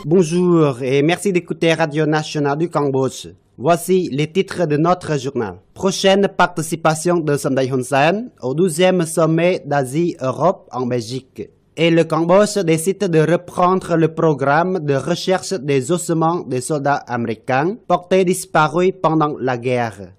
Bonjour et merci d'écouter Radio Nationale du Cambodge. Voici les titres de notre journal. Prochaine participation de Samdech Hun Sen au 12e sommet d'Asie-Europe en Belgique. Et le Cambodge décide de reprendre le programme de recherche des ossements des soldats américains portés disparus pendant la guerre.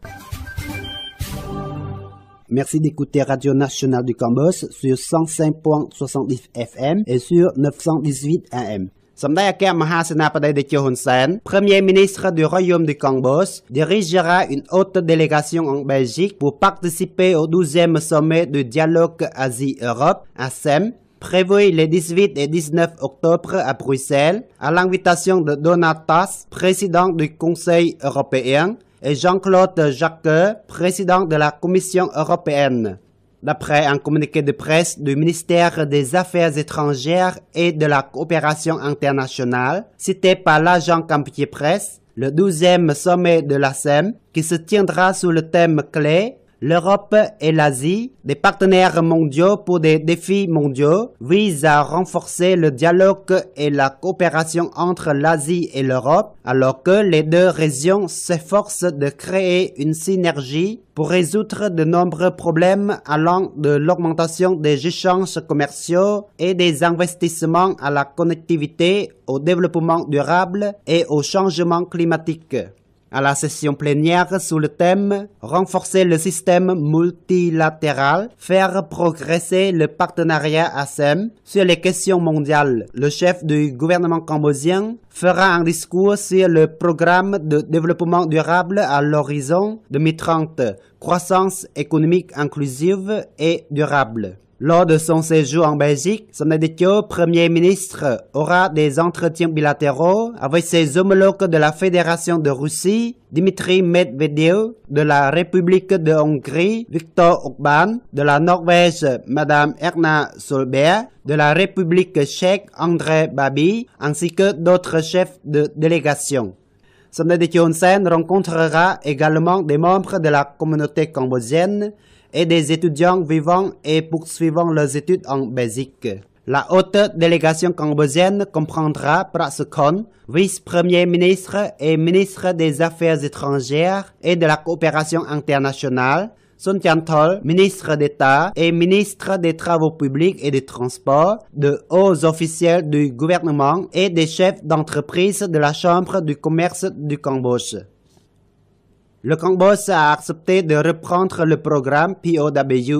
Merci d'écouter Radio Nationale du Cambodge sur 105.70 FM et sur 918 AM. Samdech Mahasenapati Techo Hun Sen, Premier ministre du Royaume du Cambodge, dirigera une haute délégation en Belgique pour participer au 12e sommet du dialogue Asie-Europe, ASEM, prévu les 18 et 19 octobre à Bruxelles, à l'invitation de Donald Tusk, président du Conseil européen, et Jean-Claude Juncker, président de la Commission européenne. D'après un communiqué de presse du ministère des Affaires étrangères et de la coopération internationale, cité par l'agent Campier Presse, le 12e sommet de l'ASEM, qui se tiendra sous le thème clé « L'Europe et l'Asie, des partenaires mondiaux pour des défis mondiaux » vise à renforcer le dialogue et la coopération entre l'Asie et l'Europe, alors que les deux régions s'efforcent de créer une synergie pour résoudre de nombreux problèmes allant de l'augmentation des échanges commerciaux et des investissements à la connectivité, au développement durable et au changement climatique. À la session plénière sous le thème « Renforcer le système multilatéral, faire progresser le partenariat ASEM sur les questions mondiales », le chef du gouvernement cambodgien fera un discours sur le programme de développement durable à l'horizon 2030, croissance économique inclusive et durable. Lors de son séjour en Belgique, Samdech, Premier ministre, aura des entretiens bilatéraux avec ses homologues de la Fédération de Russie, Dmitry Medvedev, de la République de Hongrie, Viktor Orbán, de la Norvège, Madame Erna Solberg, de la République tchèque, André Babi, ainsi que d'autres chefs de délégation. Samdech Hun Sen rencontrera également des membres de la communauté cambodgienne et des étudiants vivant et poursuivant leurs études en Belgique. La haute délégation cambodgienne comprendra Prasekon, vice-premier ministre et ministre des Affaires étrangères et de la coopération internationale, Sun Chanthol, ministre d'État et ministre des Travaux publics et des Transports, de hauts officiels du gouvernement et des chefs d'entreprise de la Chambre du commerce du Cambodge. Le Cambodge a accepté de reprendre le programme POWMIA,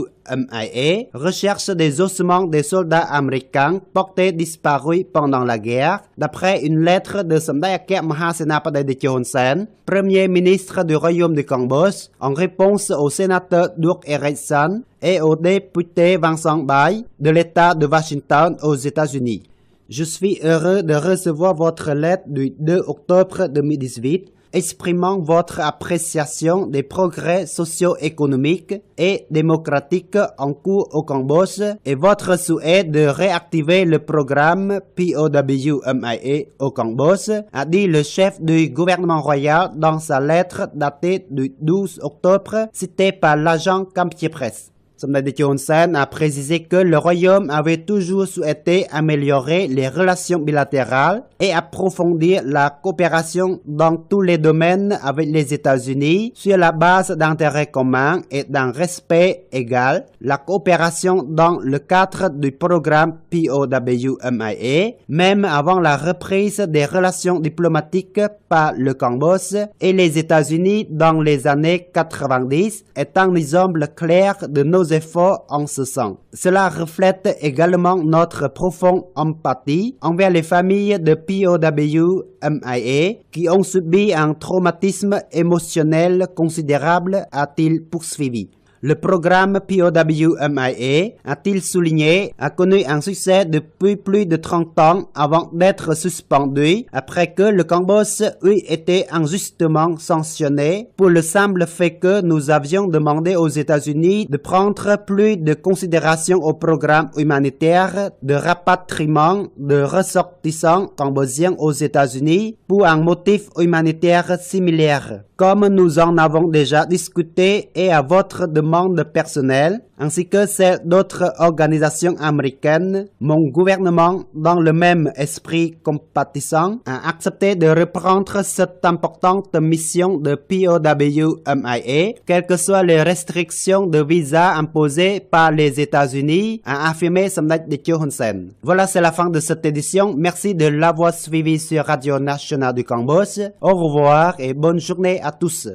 recherche des ossements des soldats américains portés disparus pendant la guerre, d'après une lettre de Samdech Mahasenapati Techo Hun Sen, Premier ministre du Royaume du Cambodge, en réponse au sénateur Doug Erickson et au député Vincent Bay de l'État de Washington aux États-Unis. Je suis heureux de recevoir votre lettre du 2 octobre 2018 exprimant votre appréciation des progrès socio-économiques et démocratiques en cours au Cambodge et votre souhait de réactiver le programme POWMIA au Cambodge, a dit le chef du gouvernement royal dans sa lettre datée du 12 octobre, citée par l'agent Campier Presse. Samdech Hun Sen a précisé que le Royaume avait toujours souhaité améliorer les relations bilatérales et approfondir la coopération dans tous les domaines avec les États-Unis sur la base d'intérêts communs et d'un respect égal. La coopération dans le cadre du programme POWMIA, même avant la reprise des relations diplomatiques par le Cambodge et les États-Unis dans les années 90, est un exemple clair de nos efforts en ce sens. Cela reflète également notre profonde empathie envers les familles de POWMIA qui ont subi un traumatisme émotionnel considérable, a-t-il poursuivi. Le programme POWMIA, a-t-il souligné, a connu un succès depuis plus de 30 ans avant d'être suspendu, après que le Cambodge eut été injustement sanctionné pour le simple fait que nous avions demandé aux États-Unis de prendre plus de considération au programme humanitaire de rapatriement de ressortissants cambodgiens aux États-Unis pour un motif humanitaire similaire. Comme nous en avons déjà discuté et à votre demande, demande de personnel, ainsi que celle d'autres organisations américaines, mon gouvernement, dans le même esprit compatissant, a accepté de reprendre cette importante mission de POW-MIA, quelles que soient les restrictions de visa imposées par les États-Unis, a affirmé Samdech Techo Hun Sen. Voilà, c'est la fin de cette édition. Merci de l'avoir suivi sur Radio Nationale du Cambodge. Au revoir et bonne journée à tous.